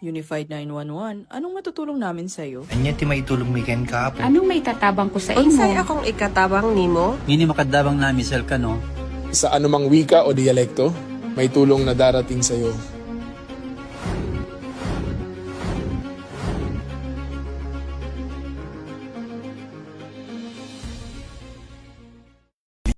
Unified 911, anong matutulong namin sa'yo? Anya ti maitulong mi ken kapo. Anong may tatabang ko sa Unsay imo? akong ikatabang nimo? Ngini makadabang na misal ka no. Sa anumang wika o dialekto, may tulong na darating sa iyo.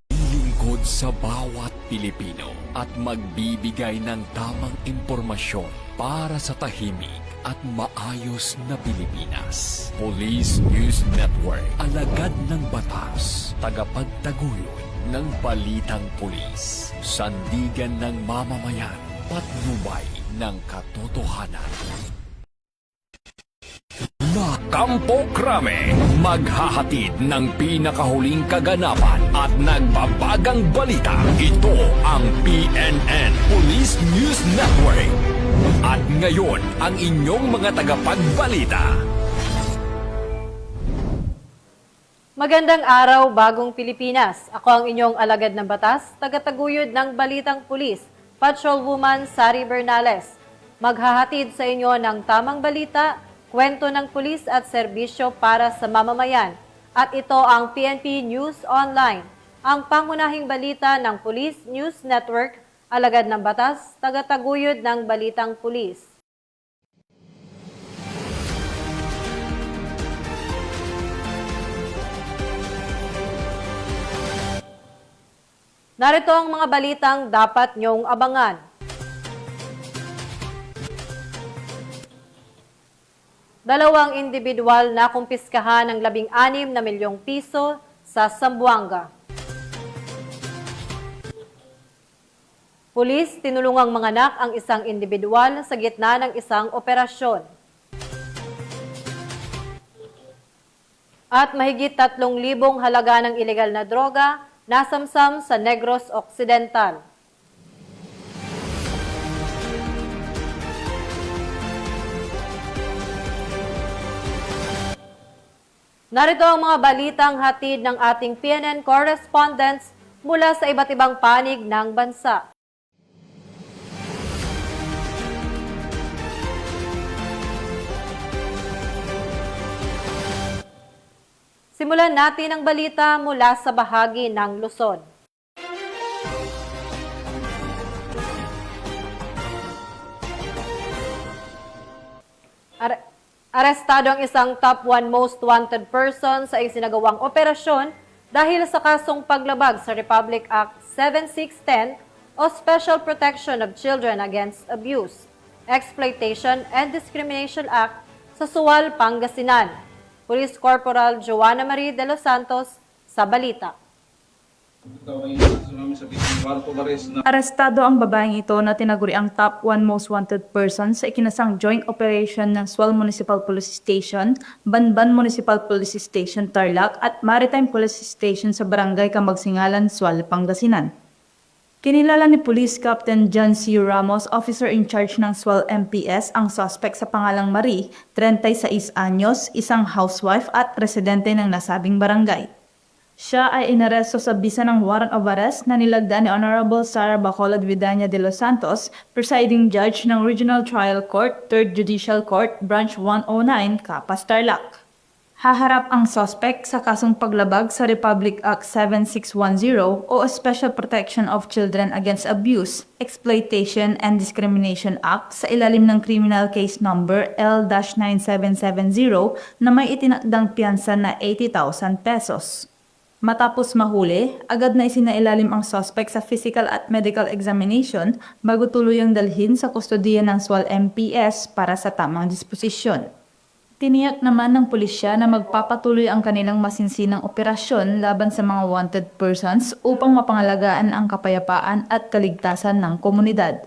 Lingkod sa bawat Pilipino at magbibigay ng tamang impormasyon para sa tahimik at maayos na Pilipinas. Police News Network, alagad ng batas, tagapagtaguyod ng balitang pulis, sandigan ng mamamayan, patnubay ng katotohanan. La Campo Crame, maghahatid ng pinakahuling kaganapan at nagbabagang balita. Ito ang PNN Police News Network. At ngayon, ang inyong mga tagapagbalita. Magandang araw, bagong Pilipinas. Ako ang inyong alagad ng batas, tagataguyod ng Balitang Pulis, Patrolwoman Sari Bernales. Maghahatid sa inyo ng tamang balita, kwento ng pulis at serbisyo para sa mamamayan. At ito ang PNP News Online, ang pangunahing balita ng Police News Network, alagad ng batas, tagataguyod ng Balitang Pulis. Narito ang mga balitang dapat niyong abangan. Dalawang individual na kumpiskahan ng 16 na milyong piso sa Zamboanga. Pulis tinulungang manganak ang isang individual sa gitna ng isang operasyon. At mahigit 3,000 halaga ng ilegal na droga nasamsam sa Negros Occidental. Narito ang mga balitang hatid ng ating PNN correspondents mula sa iba't ibang panig ng bansa. Simulan natin ang balita mula sa bahagi ng Luzon. Arestado ang isang top 1 most wanted person sa isinagawang operasyon dahil sa kasong paglabag sa Republic Act 7610 o Special Protection of Children Against Abuse, Exploitation and Discrimination Act sa Sual, Pangasinan. Police Corporal Joanna Marie de los Santos sa balita. Arestado ang babaeng ito na tinaguri ang top 1 most wanted person sa ikinasang joint operation ng Sual Municipal Police Station, Banban Municipal Police Station, Tarlac at Maritime Police Station sa Barangay Kamagsingalan, Sual, Pangasinan. Kinilala ni Police Captain John C. Ramos, officer in charge ng Sual MPS, ang suspect sa pangalang Marie, 36 anyos, isang housewife at residente ng nasabing barangay. Siya ay inaresto sa bisa ng warrant of arrest na nilagda ni Honorable Sara Bacolod Vidania de los Santos, presiding judge ng Regional Trial Court, 3rd Judicial Court, Branch 109, Capas, Tarlac. Haharap ang suspect sa kasong paglabag sa Republic Act 7610 o Special Protection of Children Against Abuse, Exploitation and Discrimination Act sa ilalim ng Criminal Case Number L-9770 na may itinakdang piyansa na 80,000 pesos. Matapos mahuli, agad na isinailalim ang suspect sa physical at medical examination bago tuluyang dalhin sa kustodiya ng Sual MPS para sa tamang disposisyon. Tiniyak naman ng pulisya na magpapatuloy ang kanilang masinsinang operasyon laban sa mga wanted persons upang mapangalagaan ang kapayapaan at kaligtasan ng komunidad.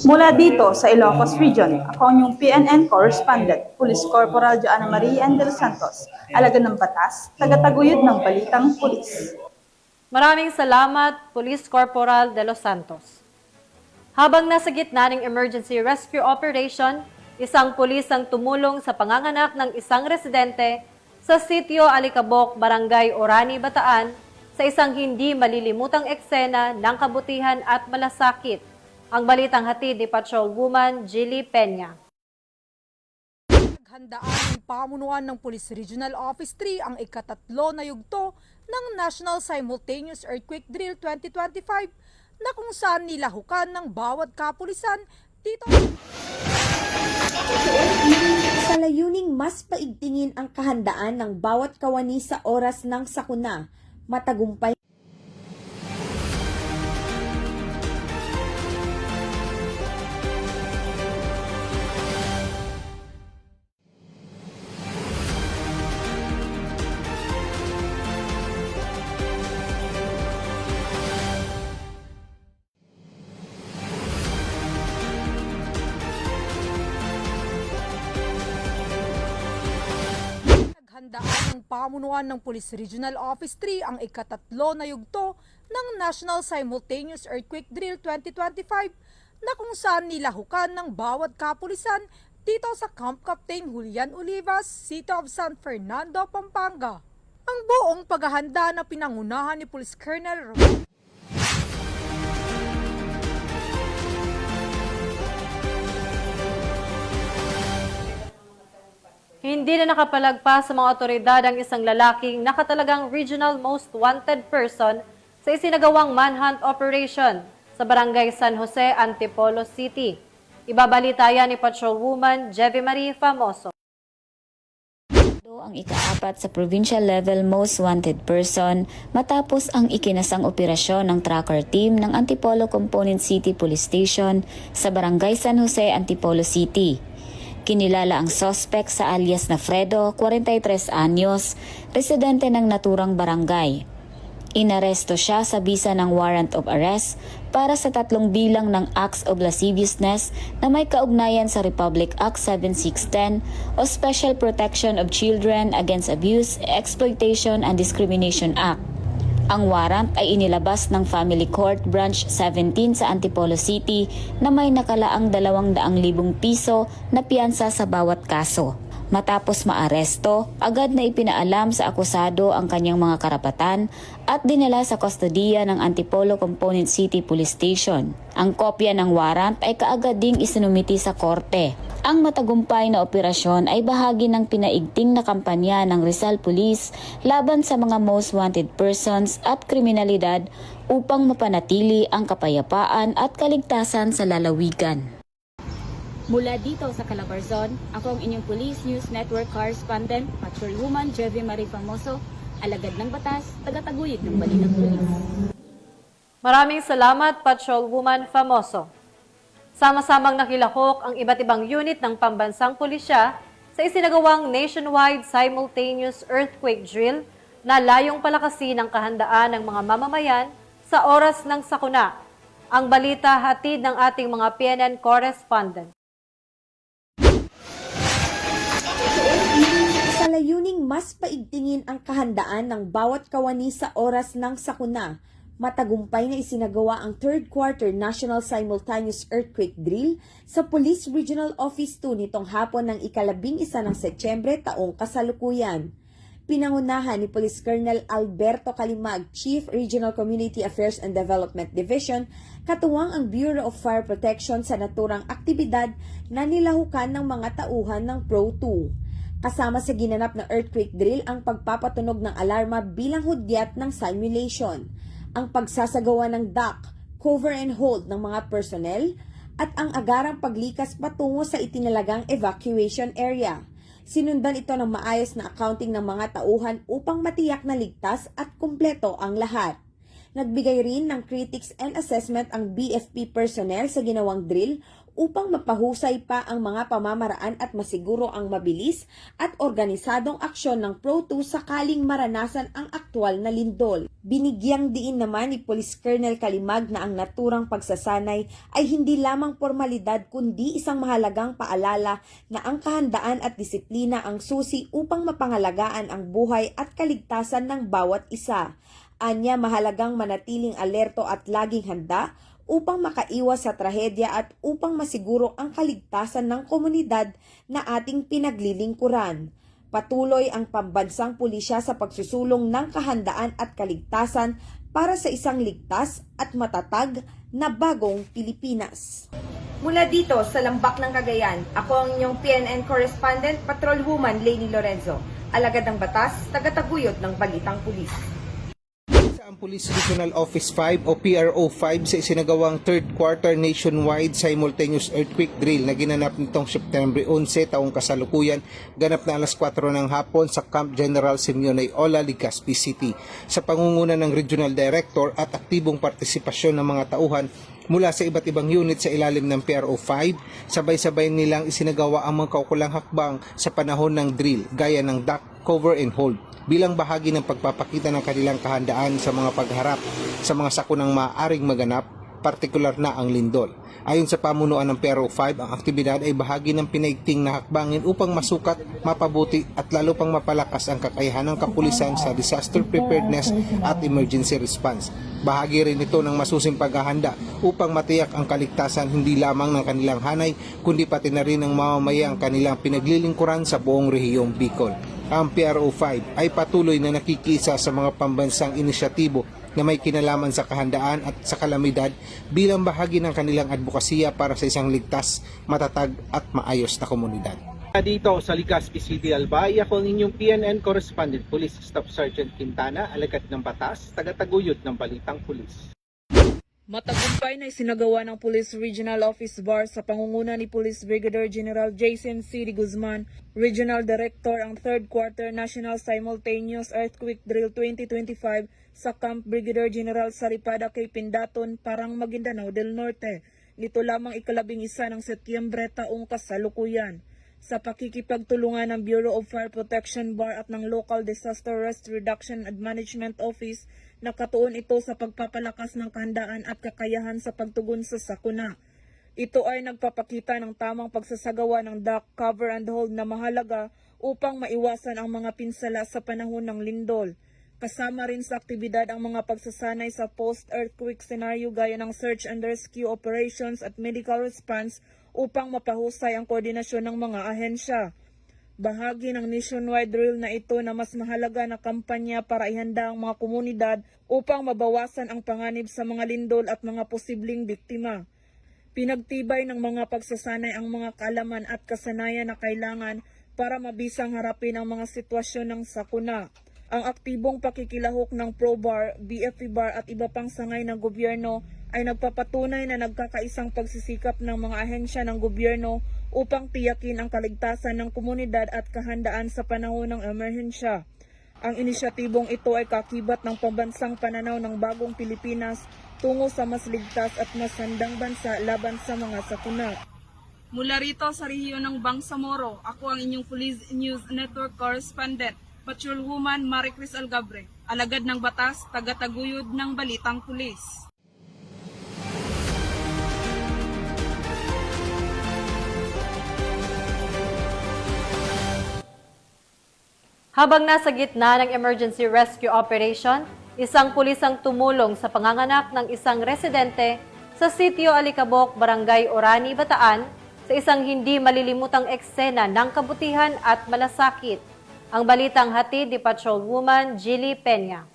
Mula dito sa Ilocos Region, ako ang inyong PNN correspondent, Police Corporal Joanna Marie de los Santos, alagad ng batas, tagataguyod ng Balitang Pulis. Maraming salamat, Police Corporal de los Santos. Habang nasa gitna ng emergency rescue operation, isang pulis ang tumulong sa panganganak ng isang residente sa sitio Alicabok, Barangay Orani, Bataan, sa isang hindi malilimutang eksena ng kabutihan at malasakit. Ang balitang hatid ni Patrolwoman Jilly Peña. Handaan ng pamunuan ng Police Regional Office 3 ang ikatatlo na yugto ng National Simultaneous Earthquake Drill 2025 na kung saan nilahukan ng bawat kapulisan dito. Sa layuning mas paigtingin ang kahandaan ng bawat kawani sa oras ng sakuna, matagumpay Handaan ng pamunuan ng Police Regional Office 3 ang ikatatlo na yugto ng National Simultaneous Earthquake Drill 2025 na kung saan nilahukan ng bawat kapulisan dito sa Camp Captain Julian Olivas, City of San Fernando, Pampanga. Ang buong paghahanda na pinangunahan ni Police Colonel Hindi na nakapalagpas sa mga otoridad ang isang lalaking nakatalagang regional most wanted person sa isinagawang manhunt operation sa Barangay San Jose, Antipolo City. Ibabalita yan ni Patrolwoman Jevy Marie Famoso. Ang ikaapat sa provincial level most wanted person matapos ang ikinasang operasyon ng tracker team ng Antipolo Component City Police Station sa Barangay San Jose, Antipolo City. Kinilala ang suspect sa alias na Fredo, 43 anyos, residente ng naturang barangay. Inaresto siya sa bisa ng warrant of arrest para sa 3 bilang ng acts of lasciviousness na may kaugnayan sa Republic Act 7610 o Special Protection of Children Against Abuse, Exploitation and Discrimination Act. Ang warrant ay inilabas ng Family Court Branch 17 sa Antipolo City na may nakalaang 200,000 piso na piyansa sa bawat kaso. Matapos maaresto, agad na ipinaalam sa akusado ang kanyang mga karapatan at dinala sa kustodiya ng Antipolo Component City Police Station. Ang kopya ng warrant ay kaagad ding isinumiti sa korte. Ang matagumpay na operasyon ay bahagi ng pinaigting na kampanya ng Rizal Police laban sa mga most wanted persons at kriminalidad upang mapanatili ang kapayapaan at kaligtasan sa lalawigan. Mula dito sa Calabarzon, ako ang inyong Police News Network Correspondent, Patrolwoman Jevy Marie Famoso, alagad ng batas, tagataguyod ng Balitang Pulis. Maraming salamat, Patrolwoman Famoso. Sama-samang nakilahok ang iba't ibang unit ng pambansang pulisya sa isinagawang nationwide simultaneous earthquake drill na layong palakasin ang kahandaan ng mga mamamayan sa oras ng sakuna. Ang balita hatid ng ating mga PNN correspondent. sa layuning mas paigtingin ang kahandaan ng bawat kawani sa oras ng sakuna, matagumpay na isinagawa ang 3rd Quarter National Simultaneous Earthquake Drill sa Police Regional Office 2 nitong hapon ng ika-11 ng Setyembre taong kasalukuyan. Pinangunahan ni Police Colonel Alberto Calimag, Chief Regional Community Affairs and Development Division, katuwang ang Bureau of Fire Protection sa naturang aktibidad na nilahukan ng mga tauhan ng Pro 2. Kasama sa ginanap na earthquake drill ang pagpapatunog ng alarma bilang hudyat ng simulation, ang pagsasagawa ng duck, cover and hold ng mga personnel, at ang agarang paglikas patungo sa itinalagang evacuation area. Sinundan ito ng maayos na accounting ng mga tauhan upang matiyak na ligtas at kumpleto ang lahat. Nagbigay rin ng critics and assessment ang BFP personnel sa ginawang drill upang mapahusay pa ang mga pamamaraan at masiguro ang mabilis at organisadong aksyon ng Pro 2 sakaling maranasan ang aktwal na lindol. Binigyang diin naman ni Police Colonel Calimag na ang naturang pagsasanay ay hindi lamang formalidad kundi isang mahalagang paalala na ang kahandaan at disiplina ang susi upang mapangalagaan ang buhay at kaligtasan ng bawat isa. Anya, mahalagang manatiling alerto at laging handa upang makaiwas sa trahedya at upang masiguro ang kaligtasan ng komunidad na ating pinaglilingkuran. Patuloy ang pambansang pulisya sa pagsusulong ng kahandaan at kaligtasan para sa isang ligtas at matatag na bagong Pilipinas. Mula dito sa Lambak ng Cagayan, ako ang inyong PNN correspondent, Patrolwoman Lainey Lorenzo, alagad ng batas, tagataguyod ng Balitang Pulis. Ang Police Regional Office 5 o PRO 5 sa isinagawang third quarter nationwide simultaneous earthquake drill na ginanap nitong September 11 taong kasalukuyan, ganap na alas 4 ng hapon sa Camp General Simeon Ola, Legazpi City. Sa pangunguna ng Regional Director at aktibong partisipasyon ng mga tauhan mula sa iba't ibang unit sa ilalim ng PRO 5, sabay-sabay nilang isinagawa ang mga kaukulang hakbang sa panahon ng drill, gaya ng duck, cover and hold, bilang bahagi ng pagpapakita ng kanilang kahandaan sa mga pagharap sa mga sakunang maaaring maganap, partikular na ang lindol. Ayon sa pamunuan ng PRO 5, ang aktibidad ay bahagi ng pinaigting na hakbangin upang masukat, mapabuti at lalo pang mapalakas ang kakayahan ng kapulisan sa disaster preparedness at emergency response. Bahagi rin ito ng masusing paghahanda upang matiyak ang kaligtasan hindi lamang ng kanilang hanay, kundi pati na rin ng mamamayang kanilang pinaglilingkuran sa buong rehiyong Bicol. Ang PRO 5 ay patuloy na nakikisa sa mga pambansang inisyatibo na may kinalaman sa kahandaan at sa kalamidad bilang bahagi ng kanilang advokasya para sa isang ligtas, matatag at maayos na komunidad. Dito sa Legazpi City, Albay, ako ang inyong PNN Correspondent Police Staff Sergeant Quintana, alagad ng batas, tagataguyod ng Balitang Pulis. Matagumpay na isinagawa ng Police Regional Office Bar sa pangunguna ni Police Brigadier General Jason C. Guzman, Regional Director, ang third quarter National Simultaneous Earthquake Drill 2025 sa Camp Brigadier General Saripada kay Pindaton, Parang, Maguindanao del Norte. Nito lamang ika-11 ng Setyembre taong kasalukuyan. Sa pakikipagtulungan ng Bureau of Fire Protection Bar at ng Local Disaster Risk Reduction and Management Office, nakatuon ito sa pagpapalakas ng kahandaan at kakayahan sa pagtugon sa sakuna. Ito ay nagpapakita ng tamang pagsasagawa ng duck, cover and hold na mahalaga upang maiwasan ang mga pinsala sa panahon ng lindol. Kasama rin sa aktibidad ang mga pagsasanay sa post-earthquake scenario gaya ng search and rescue operations at medical response upang mapahusay ang koordinasyon ng mga ahensya. Bahagi ng nationwide drill na ito na mas mahalaga na kampanya para ihanda ang mga komunidad upang mabawasan ang panganib sa mga lindol at mga posibleng biktima. Pinagtibay ng mga pagsasanay ang mga kaalaman at kasanayan na kailangan para mabisang harapin ang mga sitwasyon ng sakuna. Ang aktibong pakikilahok ng ProBar, BFP Bar at iba pang sangay ng gobyerno ay nagpapatunay na nagkakaisang pagsisikap ng mga ahensya ng gobyerno upang tiyakin ang kaligtasan ng komunidad at kahandaan sa panahon ng emerhensya. Ang inisyatibong ito ay kakibat ng pambansang pananaw ng bagong Pilipinas tungo sa mas ligtas at mas handang bansa laban sa mga sakuna. Mula rito sa rehiyon ng Bangsamoro, ako ang inyong Police News Network Correspondent, Patrolwoman Maricris Algabre, alagad ng batas, tagataguyod ng Balitang Pulis. Habang nasa gitna ng emergency rescue operation, isang pulis ang tumulong sa panganganak ng isang residente sa Sitio Alicabok, Barangay Orani, Bataan, sa isang hindi malilimutang eksena ng kabutihan at malasakit. Ang balitang hatid ni Patrolwoman Jilly Peña.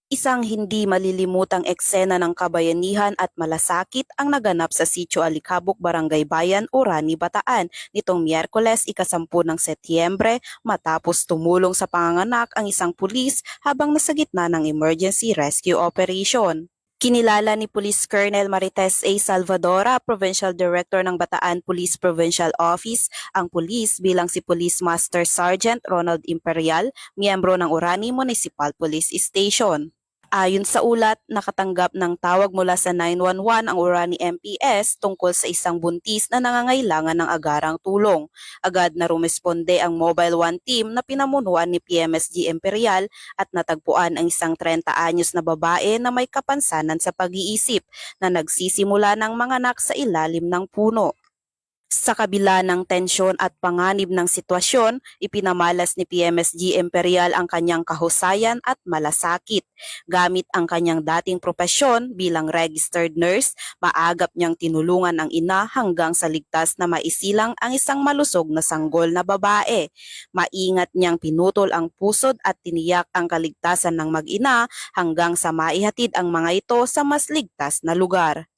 Isang hindi malilimutang eksena ng kabayanihan at malasakit ang naganap sa Sitio Alicabok, Barangay Bayan, Orani, Bataan nitong Miyerkules, ika-10 ng Setyembre matapos tumulong sa panganganak ang isang pulis habang nasa gitna ng emergency rescue operation. Kinilala ni Police Colonel Marites A. Salvadora, Provincial Director ng Bataan Police Provincial Office, ang pulis bilang si Police Master Sergeant Ronald Imperial, miyembro ng Orani Municipal Police Station. Ayon sa ulat, nakatanggap ng tawag mula sa 911 ang Orani MPS tungkol sa isang buntis na nangangailangan ng agarang tulong. Agad na rumesponde ang Mobile 1 team na pinamunuan ni PMSG Imperial at natagpuan ang isang 30 anyos na babae na may kapansanan sa pag-iisip na nagsisimula ng manganak sa ilalim ng puno. Sa kabila ng tensyon at panganib ng sitwasyon, ipinamalas ni PMSG Imperial ang kanyang kahusayan at malasakit. Gamit ang kanyang dating propesyon bilang registered nurse, maagap niyang tinulungan ang ina hanggang sa ligtas na maisilang ang isang malusog na sanggol na babae. Maingat niyang pinutol ang pusod at tiniyak ang kaligtasan ng mag-ina hanggang sa maihatid ang mga ito sa mas ligtas na lugar.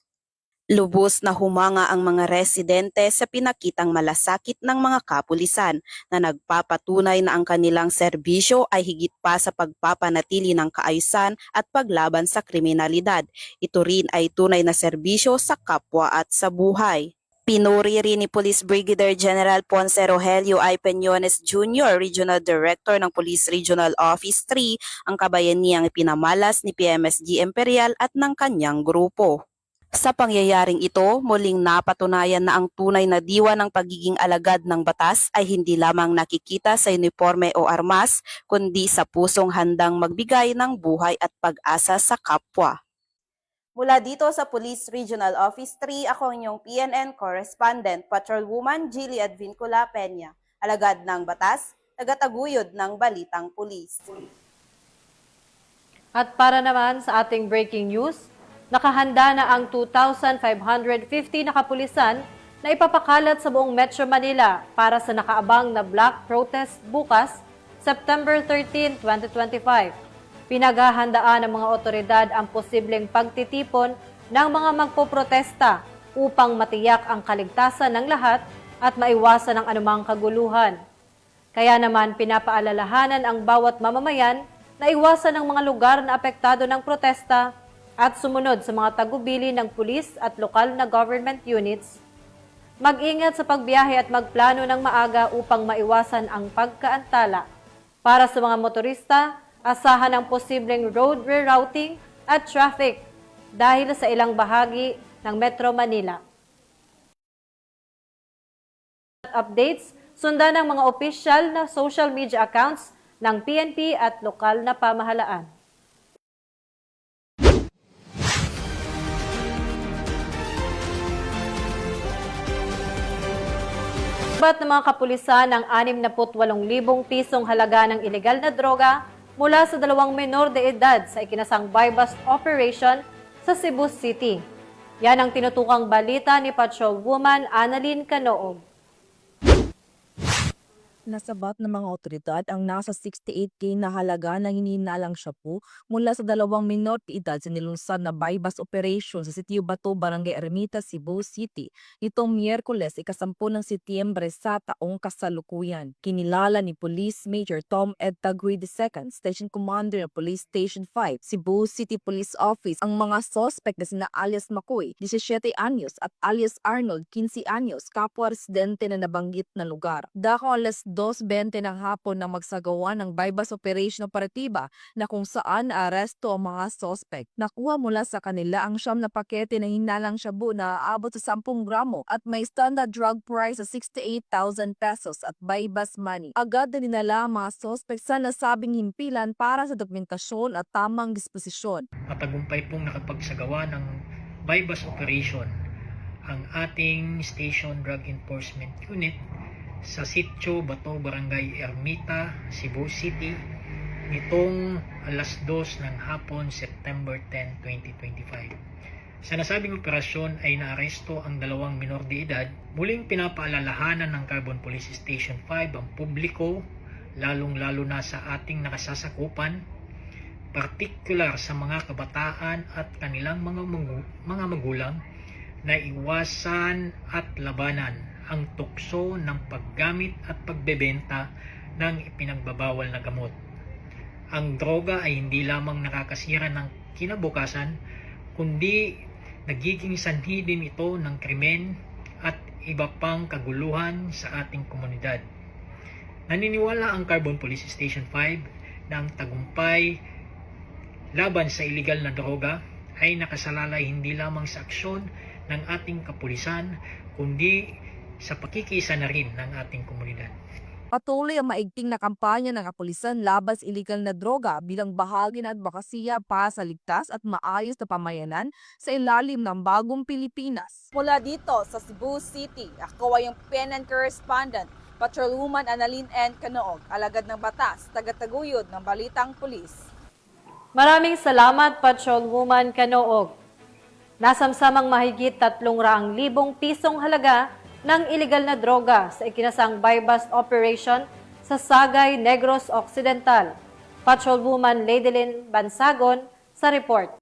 Lubos na humanga ang mga residente sa pinakitang malasakit ng mga kapulisan na nagpapatunay na ang kanilang serbisyo ay higit pa sa pagpapanatili ng kaayusan at paglaban sa kriminalidad. Ito rin ay tunay na serbisyo sa kapwa at sa buhay. Pinuri rin ni Police Brigadier General Ponce Rogelio I. Peñones Jr., Regional Director ng Police Regional Office 3, ang kabayanihang ipinamalas ni PMSG Imperial at ng kanyang grupo. Sa pangyayaring ito, muling napatunayan na ang tunay na diwa ng pagiging alagad ng batas ay hindi lamang nakikita sa uniforme o armas, kundi sa pusong handang magbigay ng buhay at pag-asa sa kapwa. Mula dito sa Police Regional Office 3, ako ang inyong PNN Correspondent, Patrolwoman Jilly Advincula Peña, alagad ng batas, tagataguyod ng Balitang Pulis. At para naman sa ating breaking news, nakahanda na ang 2,550 na kapulisan na ipapakalat sa buong Metro Manila para sa nakaabang na Black Protest bukas, September 13, 2025. Pinaghahandaan ng mga otoridad ang posibleng pagtitipon ng mga magpoprotesta upang matiyak ang kaligtasan ng lahat at maiwasan ang anumang kaguluhan. Kaya naman pinapaalalahanan ang bawat mamamayan na iwasan ang mga lugar na apektado ng protesta at sumunod sa mga tagubili ng pulis at lokal na government units. Mag-ingat sa pagbiyahe at magplano ng maaga upang maiwasan ang pagkaantala. Para sa mga motorista, asahan ang posibleng road rerouting at traffic dahil sa ilang bahagi ng Metro Manila. Updates, sundan ng mga opisyal na social media accounts ng PNP at lokal na pamahalaan. Bat ng mga kapulisan ng 68,000 pisong halaga ng ilegal na droga mula sa 2 menor de edad sa ikinasang buy-bust operation sa Cebu City. Yan ang tinutukang balita ni Patrolwoman Annalyn Canoog. Nasabat ng mga otoridad ang nasa 68K na halaga ng hinihinalang shampoo mula sa 2 menor de edad sa nilunsad na buy-bust operation sa Sitio Bato, Barangay Ermita, Cebu City nitong Miyerkules, 10 ng Setyembre sa taong kasalukuyan. Kinilala ni Police Major Tom Ed Tagui II, Station Commander ng Police Station 5, Cebu City Police Office, ang mga suspect na sina alias Makoy, 17 anyos at alias Arnold, 15 anyos, kapwa residente na nabanggit na lugar. Dako alas 2:20 ng hapon nang magsagawa ng buy-bust operation operatiba na kung saan naaresto ang mga suspect. Nakuha mula sa kanila ang 9 na pakete ng hinalang shabu na aabot sa 10 gramo at may standard drug price sa 68,000 pesos at buy-bust money. Agad na dinala ang mga suspect sa nasabing himpilan para sa dokumentasyon at tamang disposisyon. Matagumpay pong nakapagsagawa ng buy-bust operation ang ating Station Drug Enforcement Unit sa Sitio Bato, Barangay Ermita, Cebu City nitong alas 2 ng hapon, September 10, 2025. Sa nasabing operasyon ay naaresto ang 2 menor de edad. Muling pinapaalalahanan ng Carbon Police Station 5 ang publiko, lalong-lalo na sa ating nakasasakupan, partikular sa mga kabataan at kanilang mga magulang, na iwasan at labanan ang tukso ng paggamit at pagbebenta ng ipinagbabawal na gamot. Ang droga ay hindi lamang nakakasira ng kinabukasan, kundi nagiging sanhi din ito ng krimen at iba pang kaguluhan sa ating komunidad. Naniniwala ang Carbon Police Station 5 na ang tagumpay laban sa iligal na droga ay nakasalalay hindi lamang sa aksyon ng ating kapulisan, kundi sa pakikisa na rin ng ating komunidad. Patuloy ang maigting na kampanya ng kapulisan laban sa illegal na droga bilang bahagi ng advokasya para sa ligtas at maayos na pamayanan sa ilalim ng bagong Pilipinas. Mula dito sa Cebu City, ako ay yung PNN correspondent, Patrolwoman Annalyn N. Canoog, alagad ng batas, tagataguyod ng Balitang Pulis. Maraming salamat, Patrolwoman Canoog. Nasamsamang mahigit 300,000 pisong halaga ng iligal na droga sa ikinasang buy-bust operation sa Sagay, Negros Occidental. Patrolwoman Ladylin Bansagon sa report.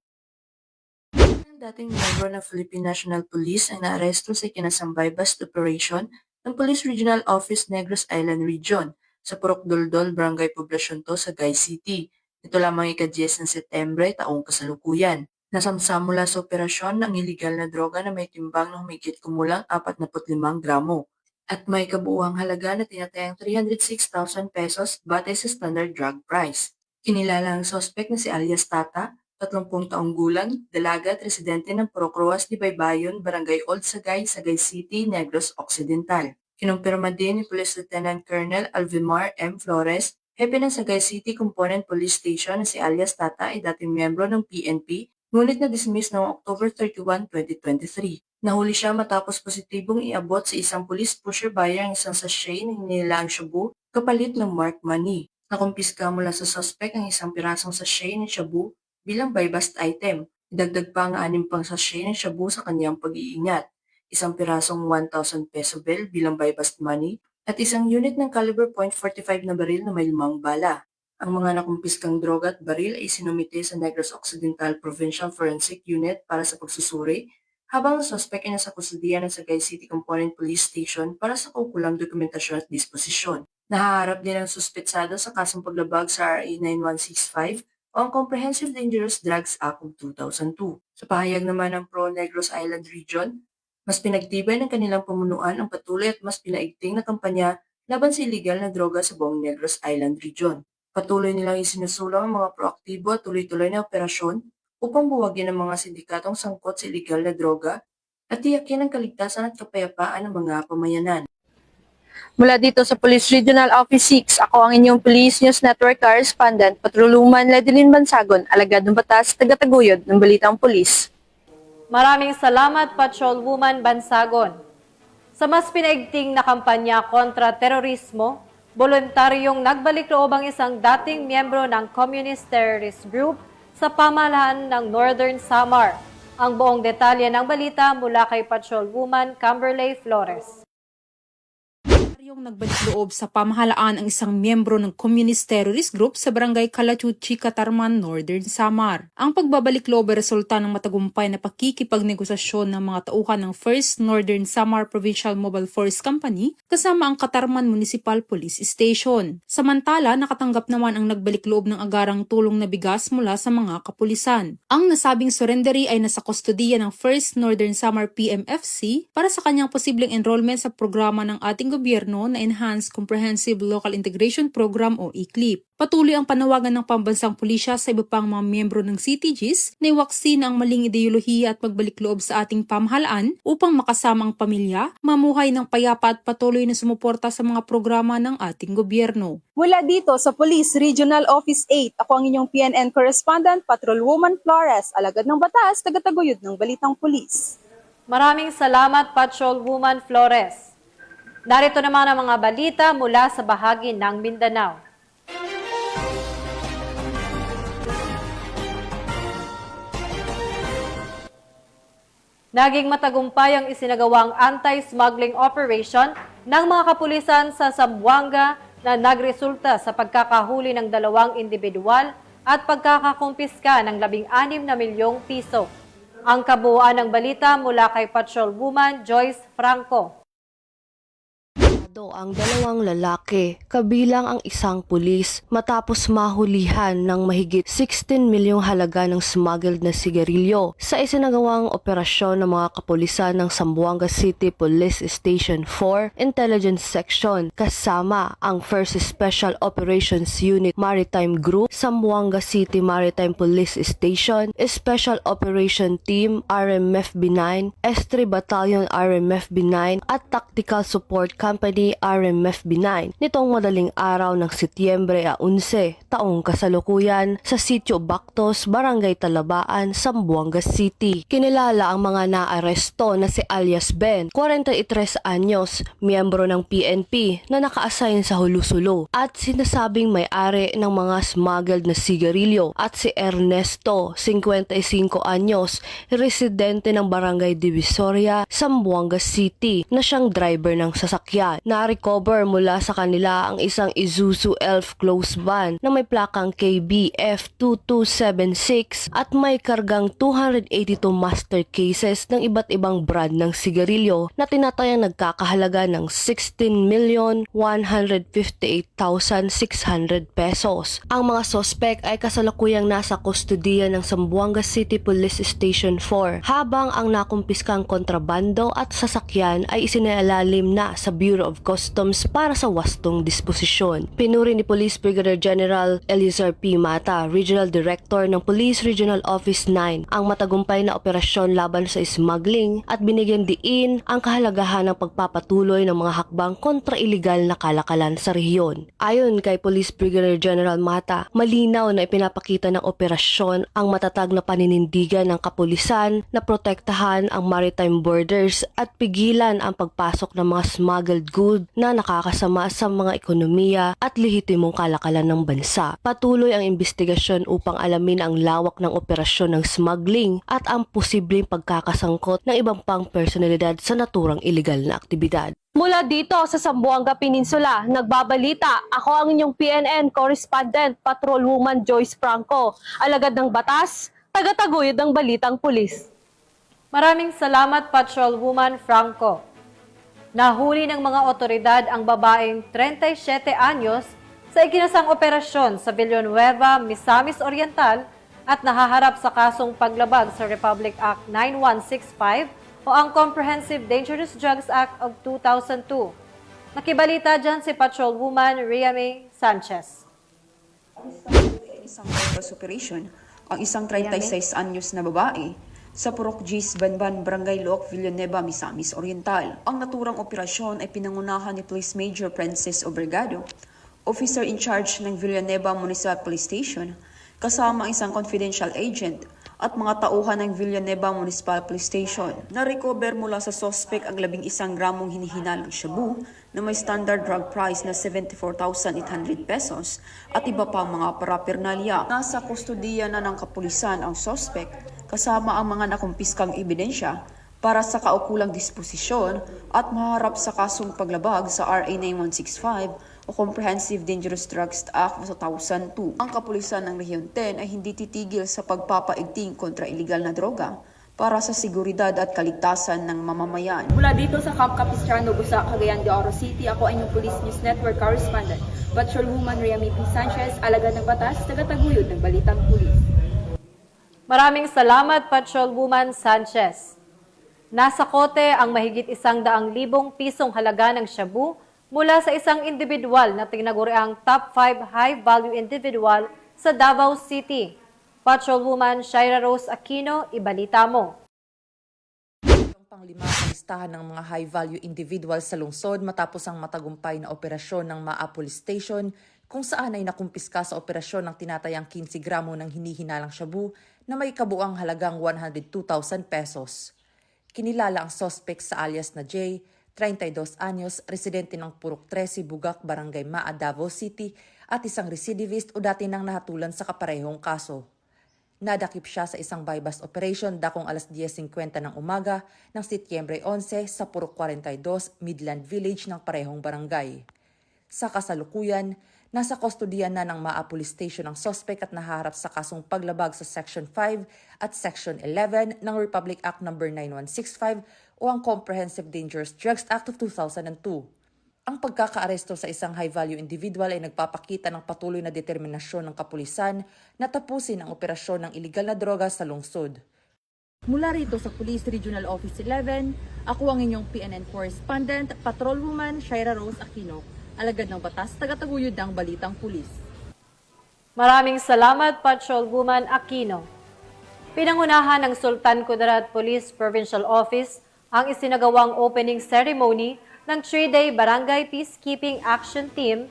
Ang dating miyembro ng Philippine National Police ay naaresto sa ikinasang buy-bust operation ng Police Regional Office Negros Island Region sa Purok Doldol, Barangay Poblacion 2, Sagay City. Ito lamang ika-10 ng Setyembre taong kasalukuyan. Nasamsam mula sa operasyon ng iligal na droga na may timbang na humigit kumulang 45 gramo at may kabuuang halaga na tinatayang 306,000 pesos batay sa standard drug price. Kinilala ang sospek na si alias Tata, 30 taong gulang, dalaga at residente ng Purok Roas de Baybayon, Barangay Old Sagay, Sagay City, Negros Occidental. Kinumpirma din ni Police Lieutenant Colonel Alvimar M. Flores, hepe ng Sagay City Component Police Station na si alias Tata ay dating miyembro ng PNP, ngunit na-dismiss noong October 31, 2023. Nahuli siya matapos positibong iabot sa isang police pusher buyer ang isang sachet ng hinilaang shabu kapalit ng marked money. Nakumpiska mula sa suspect ang isang pirasong sachet ng shabu bilang buy-bust item. Idagdag pa ang 6 pang sachet ng shabu sa kanyang pag-iingat. Isang pirasong 1,000 peso bill bilang buy-bust money at isang unit ng caliber .45 na baril na may 5 bala. Ang mga nakumpiskang droga at baril ay sinumite sa Negros Occidental Provincial Forensic Unit para sa pagsusuri, habang ang suspect ay nasa kustudiya ng Sagay City Component Police Station para sa kaukulang dokumentasyon at disposisyon. Nahaharap din ang suspetsado sa kasong paglabag sa RA 9165 o ang Comprehensive Dangerous Drugs Act of 2002. Sa pahayag naman ng Pro Negros Island Region, mas pinagtibay ng kanilang pamunuan ang patuloy at mas pinaigting na kampanya laban sa iligal na droga sa buong Negros Island Region. Patuloy nilang isinusulong ang mga proaktibo at tuloy-tuloy na operasyon upang buwagin ang mga sindikatong sangkot sa iligal na droga at tiyakin ang kaligtasan at kapayapaan ng mga pamayanan. Mula dito sa Police Regional Office 6, ako ang inyong Police News Network Correspondent, Patrolwoman Ladylin Bansagon, alagad ng batas, tagataguyod ng Balitang Pulis. Maraming salamat, Patrolwoman Bansagon. Sa mas pinaigting na kampanya kontra terorismo, voluntaryong nagbalik loob ang isang dating miyembro ng Communist Terrorist Group sa pamahalaan ng Northern Samar. Ang buong detalye ng balita mula kay Patrolwoman Camberley Flores. Yung nagbalik loob sa pamahalaan ang isang miyembro ng Communist Terrorist Group sa Barangay Calachuchi, Catarman, Northern Samar. Ang pagbabalik loob ay resulta ng matagumpay na pakikipagnegosasyon ng mga tauhan ng 1st Northern Samar Provincial Mobile Force Company kasama ang Catarman Municipal Police Station. Samantala, nakatanggap naman ang nagbalik loob ng agarang tulong na bigas mula sa mga kapulisan. Ang nasabing surrendery ay nasa kustodiya ng 1st Northern Samar PMFC para sa kanyang posibleng enrollment sa programa ng ating gobyerno na Enhanced Comprehensive Local Integration Program o ECLIP. Patuloy ang panawagan ng pambansang pulisya sa iba pang mga miyembro ng CTGs na iwaksi na ang maling ideolohiya at magbalik loob sa ating pamahalaan upang makasama ang pamilya, mamuhay ng payapa at patuloy na sumuporta sa mga programa ng ating gobyerno. Mula dito sa Police Regional Office 8, ako ang inyong PNN Correspondent, Patrolwoman Flores, alagad ng batas, tagataguyod ng Balitang Pulis. Maraming salamat, Patrolwoman Flores. Narito naman ang mga balita mula sa bahagi ng Mindanao. Naging matagumpay ang isinagawang anti-smuggling operation ng mga kapulisan sa Zamboanga na nagresulta sa pagkakahuli ng 2 individual at pagkakakumpiska ng 16 milyong piso. Ang kabuuan ng balita mula kay Patrolwoman Joyce Franco. Ang 2 lalaki, kabilang ang isang pulis, matapos mahulihan ng mahigit 16 milyong halaga ng smuggled na sigarilyo sa isinagawang operasyon ng mga kapulisan ng Zamboanga City Police Station 4 Intelligence Section kasama ang 1st Special Operations Unit Maritime Group, Zamboanga City Maritime Police Station, Special Operation Team RMFB 9, S3 Battalion RMFB 9 at Tactical Support Company ni RMF Binay nitong madaling araw ng Setyembre 11, taong kasalukuyan sa Sitio Bactos, Barangay Talabaan, Zamboanga City. Kinilala ang mga naaresto na si alias Ben, 43 anyos, miyembro ng PNP na naka-assign sa Hulusulo at sinasabing may-ari ng mga smuggled na sigarilyo, at si Ernesto, 55 anyos, residente ng Barangay Divisoria, Zamboanga City, na siyang driver ng sasakyan. Na-recover mula sa kanila ang isang Isuzu Elf close van na may plakang KBF 2276 at may kargang 282 master cases ng iba't ibang brand ng sigarilyo na tinatayang nagkakahalaga ng 16,158,600 pesos. Ang mga sospek ay kasalukuyang nasa kustodiya ng Zamboanga City Police Station 4, habang ang nakumpiskang kontrabando at sasakyan ay isinailalim na sa Bureau of Customs para sa wastong disposisyon. Pinuri ni Police Brigadier General Elizar P. Mata, Regional Director ng Police Regional Office 9, ang matagumpay na operasyon laban sa smuggling at binigyan diin ang kahalagahan ng pagpapatuloy ng mga hakbang kontra iligal na kalakalan sa rehiyon. Ayon kay Police Brigadier General Mata, malinaw na ipinapakita ng operasyon ang matatag na paninindigan ng kapulisan na protektahan ang maritime borders at pigilan ang pagpasok ng mga smuggled goods na nakakasama sa mga ekonomiya at lehitimong kalakalan ng bansa. Patuloy ang investigasyon upang alamin ang lawak ng operasyon ng smuggling at ang posibleng pagkakasangkot ng ibang pang personalidad sa naturang iligal na aktibidad. Mula dito sa Zamboanga Peninsula, nagbabalita, ako ang inyong PNN correspondent, Patrolwoman Joyce Franco, alagad ng batas, tagataguyod ng balitang pulis. Maraming salamat, Patrolwoman Franco. Nahuli ng mga otoridad ang babaeng 37 anyos sa ikinasang operasyon sa Villanueva, Misamis Oriental at nahaharap sa kasong paglabag sa Republic Act 9165 o ang Comprehensive Dangerous Drugs Act of 2002. Nakibalita dyan si Patrolwoman Rhea May Sanchez. Isang bypass operation, ang isang 36 anyos na babae sa Purok Gis, Banban, Barangay Loc, Villanueva, Misamis Oriental. Ang naturang operasyon ay pinangunahan ni Police Major Francis Obregado, officer in charge ng Villanueva Municipal Police Station, kasama ang isang confidential agent at mga tauhan ng Villanueva Municipal Police Station. Na-recover mula sa suspect ang 11 gramong hinihinalang shabu na may standard drug price na 74,800 pesos at iba pang mga paraphernalia. Nasa kustodiya na ng kapulisan ang suspect kasama ang mga nakumpiskang ebidensya para sa kaukulang disposisyon at maharap sa kasong paglabag sa RA 9165 o Comprehensive Dangerous Drugs Act of 2002. Ang kapulisan ng Rehiyon 10 ay hindi titigil sa pagpapaigting kontra iligal na droga para sa seguridad at kaligtasan ng mamamayan. Mula dito sa Camp Capistrano, Busa, Cagayan de Oro City, ako ay inyong Police News Network correspondent, Patrolwoman Rhea May Sanchez, alagad ng batas, tagataguyod ng balitang pulis. Maraming salamat, Patrolwoman Sanchez. Nasa kote ang mahigit 100,000 pisong halaga ng shabu mula sa isang individual na tinaguriang top 5 high-value individual sa Davao City. Patrolwoman Shaira Rose Aquino, ibalita mo. Panglima sa listahan ng mga high-value individual sa lungsod matapos ang matagumpay na operasyon ng MAA Police Station kung saan ay nakumpiska sa operasyon ng tinatayang 15 gramo ng hinihinalang shabu na may kabuang halagang 102,000 pesos. Kinilala ang suspect sa alias na J, 32 anyos, residente ng Purok 13, Bugak, Barangay Maa, Davao City at isang recidivist o dati nang nahatulan sa kaparehong kaso. Nadakip siya sa isang buy-bust operation dakong alas 10:50 ng umaga ng Setyembre 11 sa Purok 42, Midland Village ng parehong barangay. Sa kasalukuyan, nasa kustodiya na ng MAA Police Station ang suspect at naharap sa kasong paglabag sa Section 5 at Section 11 ng Republic Act No. 9165 o ang Comprehensive Dangerous Drugs Act of 2002. Ang pagkakaaresto sa isang high-value individual ay nagpapakita ng patuloy na determinasyon ng kapulisan na tapusin ang operasyon ng iligal na droga sa lungsod. Mula rito sa Police Regional Office 11, ako ang inyong PNN correspondent, Patrolwoman Shaira Rose Aquino, alagad ng batas, tagataguyod ng balitang pulis. Maraming salamat, Patrolwoman Aquino. Pinangunahan ng Sultan Kudarat Police Provincial Office ang isinagawang opening ceremony ng 3-day Barangay Peacekeeping Action Team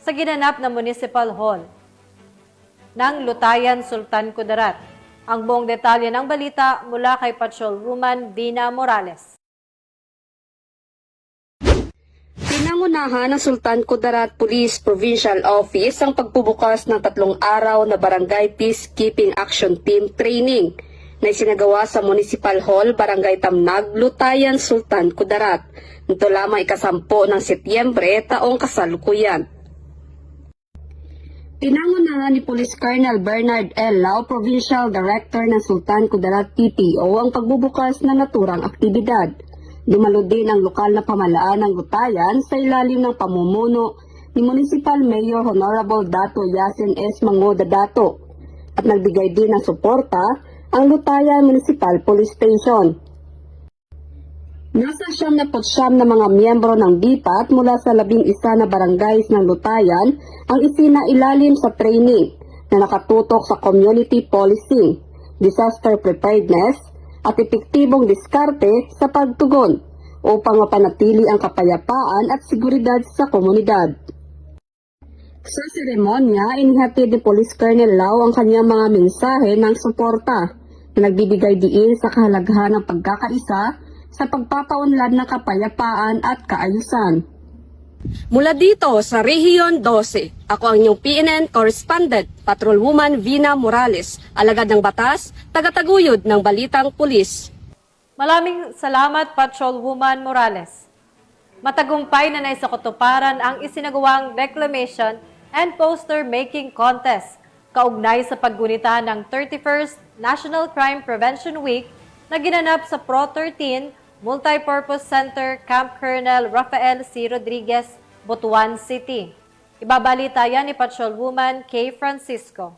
sa ginanap na Municipal Hall ng Lutayan, Sultan Kudarat. Ang buong detalye ng balita mula kay Patrolwoman Dina Morales. Pinangunahan ng Sultan Kudarat Police Provincial Office ang pagbubukas ng 3 araw na Barangay Peacekeeping Action Team Training na isinagawa sa Municipal Hall, Barangay Tamnag, Lutayan, Sultan Kudarat. Ito lamang ika-10 ng Setyembre taong kasalukuyan. Pinangunahan ni Police Colonel Bernard L. Lau, Provincial Director ng Sultan Kudarat PTO, ang pagbubukas ng naturang aktibidad. Dumalo din ang lokal na pamalaan ng Lutayan sa ilalim ng pamumuno ni Municipal Mayor Honorable Dato Yasin S. Mangoda Dato at nagbigay din ng suporta ang Lutayan Municipal Police Station. Nasa 79 na mga miyembro ng DIPAT mula sa 11 na barangays ng Lutayan ang isinailalim sa training na nakatutok sa community policing, disaster preparedness at epektibong diskarte sa pagtugon upang mapanatili ang kapayapaan at seguridad sa komunidad. Sa seremonya, inihatid ni Police Colonel Lau ang kanyang mga mensahe ng suporta na nagbibigay diin sa kahalagahan ng pagkakaisa sa pagpapaunlad ng kapayapaan at kaayusan. Mula dito sa Rehiyon 12, ako ang inyong PNN Correspondent, Patrolwoman Vina Morales, alagad ng batas, tagataguyod ng Balitang Pulis. Maraming salamat, Patrolwoman Morales. Matagumpay na naisakutuparan ang isinagawang Declamation and Poster Making Contest kaugnay sa paggunita ng 31st National Crime Prevention Week na ginanap sa Pro 13 Multipurpose Center, Camp Colonel Rafael C. Rodriguez, Butuan City. Ibabalita yan ni Patrolwoman K. Francisco.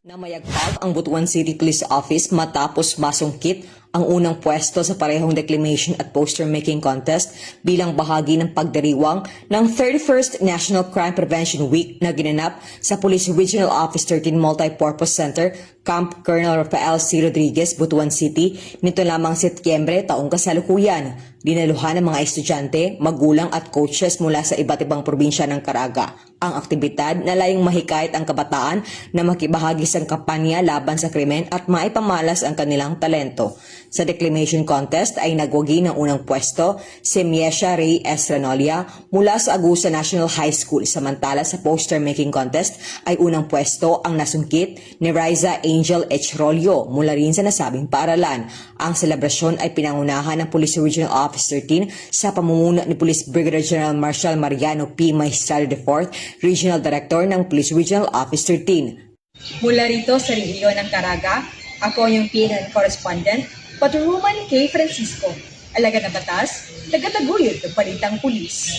Namayagpag ang Butuan City Police Office matapos masungkit ang unang pwesto sa parehong declamation at poster making contest bilang bahagi ng pagdiriwang ng 31st National Crime Prevention Week na ginanap sa Police Regional Office 13 Multipurpose Center, Camp Colonel Rafael C. Rodriguez, Butuan City, nito lamang Setyembre taong kasalukuyan. Dinaluhan ng mga estudyante, magulang at coaches mula sa iba't ibang probinsya ng Caraga. Ang aktibidad na layong mahikayat ang kabataan na makibahagi sa kampanya laban sa krimen at maipamalas ang kanilang talento. Sa declamation contest ay nagwagi ng unang pwesto si Miesha Ray Estranolia mula sa Agusa National High School, samantala sa poster making contest ay unang pwesto ang nasungkit ni Riza Angel H. Rolio mula rin sa nasabing paaralan. Ang selebrasyon ay pinangunahan ng Police Regional Office 13 sa pamumuno ni Police Brigadier General Marshal Mariano P. Maestrado IV, Regional Director ng Police Regional Office 13. Mula rito sa rehiyon ng Caraga, ako yung PNN Correspondent, Patrolwoman K. Francisco, alagad ng batas, tagataguyod ng Balitang Pulis.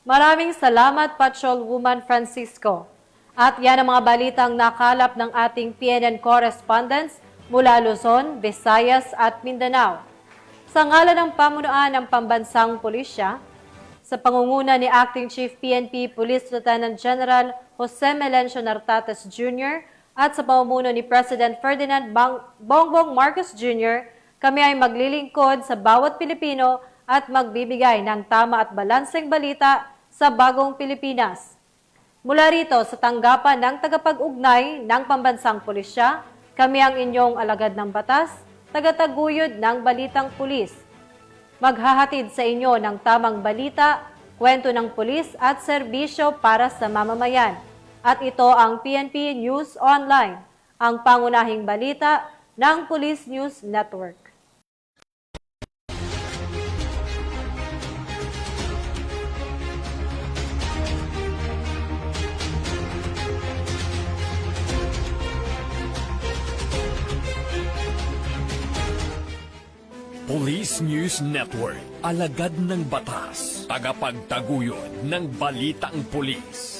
Maraming salamat, Patrolwoman Francisco. At yan ang mga balitang nakalap ng ating PNN correspondents mula Luzon, Visayas at Mindanao. Sa ngalan ng pamunuan ng Pambansang Pulisya, sa pangunguna ni Acting Chief PNP Police Lieutenant General Jose Melencio Nartates Jr. at sa pamumuno ni President Ferdinand Bongbong Marcos Jr., kami ay maglilingkod sa bawat Pilipino at magbibigay ng tama at balanseng balita sa bagong Pilipinas. Mula rito sa tanggapan ng tagapag-ugnay ng Pambansang Pulisya, kami ang inyong alagad ng batas, tagataguyod ng Balitang Pulis. Maghahatid sa inyo ng tamang balita, kwento ng pulis at serbisyo para sa mamamayan. At ito ang PNP News Online, ang pangunahing balita ng Police News Network. Police News Network, alagad ng batas, tagapagtaguyod ng balitang pulis.